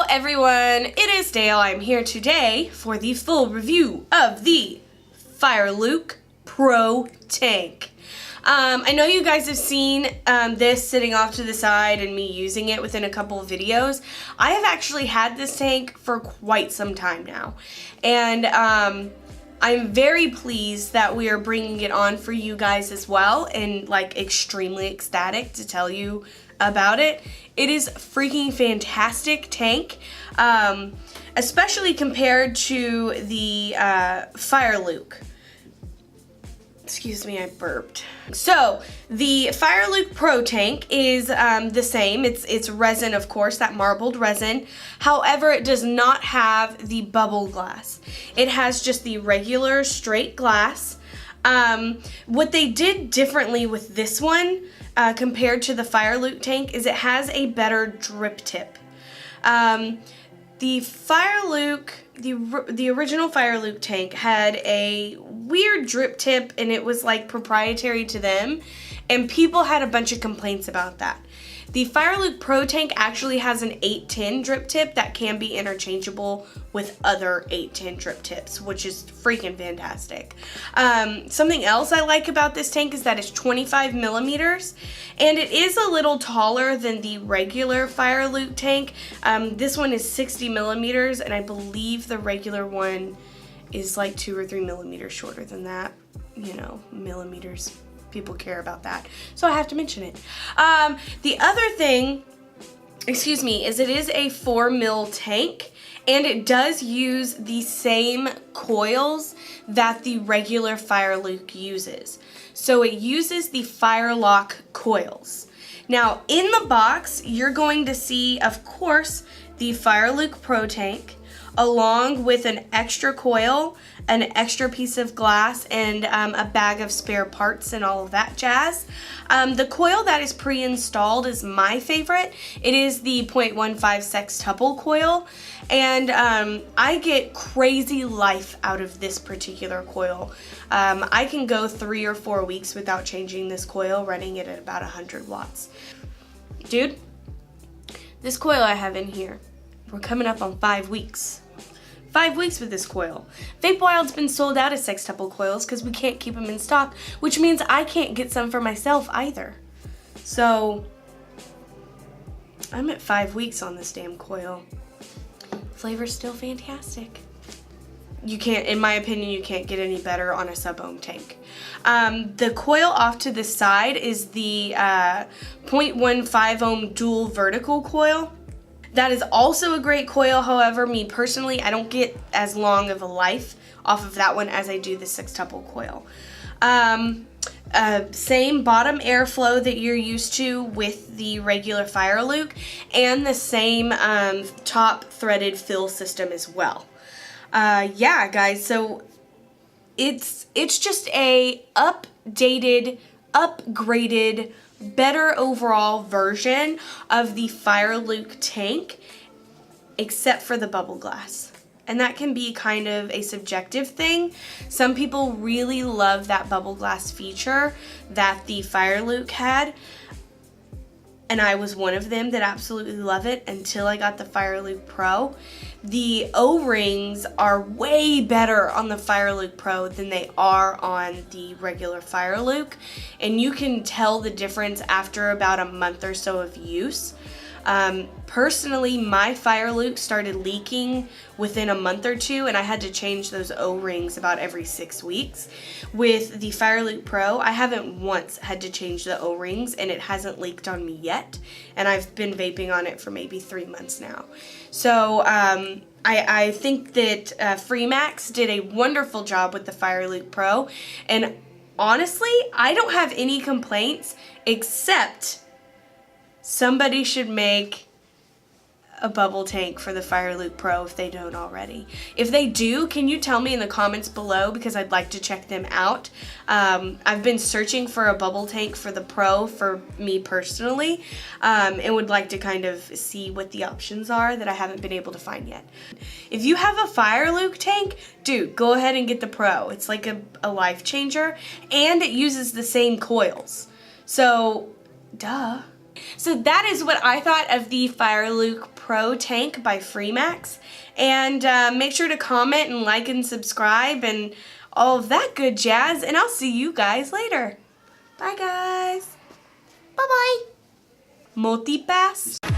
everyone, it is Dale. I'm here today for the full review of the FireLuke Pro tank. I know you guys have seen this sitting off to the side and me using it within a couple of videos. I have actually had this tank for quite some time now, and I'm very pleased that we are bringing it on for you guys as well, and like extremely ecstatic to tell you about it. It is a freaking fantastic tank, especially compared to the FireLuke. Excuse me, I burped. So the FireLuke Pro tank is the same. It's resin, of course, that marbled resin. However, it does not have the bubble glass. It has just the regular straight glass. What they did differently with this one compared to the FireLuke tank is it has a better drip tip. The FireLuke, the original FireLuke tank had a weird drip tip, and it was like proprietary to them, and people had a bunch of complaints about that. The FireLuke Pro tank actually has an 810 drip tip that can be interchangeable with other 810 drip tips, which is freaking fantastic. Something else I like about this tank is that it's 25 millimeters, and it is a little taller than the regular FireLuke tank. This one is 60 millimeters, and I believe the regular one is like 2 or 3 millimeters shorter than that. You know, millimeters. People care about that, so I have to mention it. The other thing, excuse me, is it is a 4 mil tank, and it does use the same coils that the regular FireLuke uses. So it uses the Firelock coils. Now in the box, you're going to see, of course, the FireLuke Pro tank, along with an extra coil, an extra piece of glass, and a bag of spare parts and all of that jazz. The coil that is pre-installed is my favorite. It is the 0.15 sextuple coil, and I get crazy life out of this particular coil. I can go 3 or 4 weeks without changing this coil, running it at about 100 watts. Dude, this coil I have in here, we're coming up on 5 weeks. 5 weeks with this coil. Vape Wild's been sold out of sextuple coils because we can't keep them in stock, which means I can't get some for myself either. So I'm at 5 weeks on this damn coil. Flavor's still fantastic. You can't, in my opinion, you can't get any better on a Sub-Ohm tank. The coil off to the side is the 0.15 ohm dual vertical coil. That is also a great coil. However, me personally, I don't get as long of a life off of that one as I do the sextuple coil. Same bottom airflow that you're used to with the regular FireLuke, and the same top threaded fill system as well. Yeah, guys, so it's just a updated, upgraded, better overall version of the FireLuke tank, except for the bubble glass. And that can be kind of a subjective thing. Some people really love that bubble glass feature that the FireLuke had, and I was one of them that absolutely love it until I got the FireLuke Pro. The O-rings are way better on the FireLuke Pro than they are on the regular FireLuke, and you can tell the difference after about a month or so of use. Personally, my FireLuke started leaking within a month or two, and I had to change those O-rings about every 6 weeks. With the FireLuke Pro, I haven't once had to change the O-rings, and it hasn't leaked on me yet, and I've been vaping on it for maybe 3 months now. So I think that Freemax did a wonderful job with the FireLuke Pro, and honestly, I don't have any complaints, except somebody should make a bubble tank for the FireLuke Pro if they don't already. If they do, can you tell me in the comments below, because I'd like to check them out. I've been searching for a bubble tank for the Pro for me personally, and would like to kind of see what the options are that I haven't been able to find yet. If you have a FireLuke tank, dude, go ahead and get the Pro. It's like a life changer, and it uses the same coils. So, duh. So that is what I thought of the FireLuke Pro tank by Freemax. And make sure to comment and like and subscribe and all of that good jazz. And I'll see you guys later. Bye guys. Bye-bye. Multipass.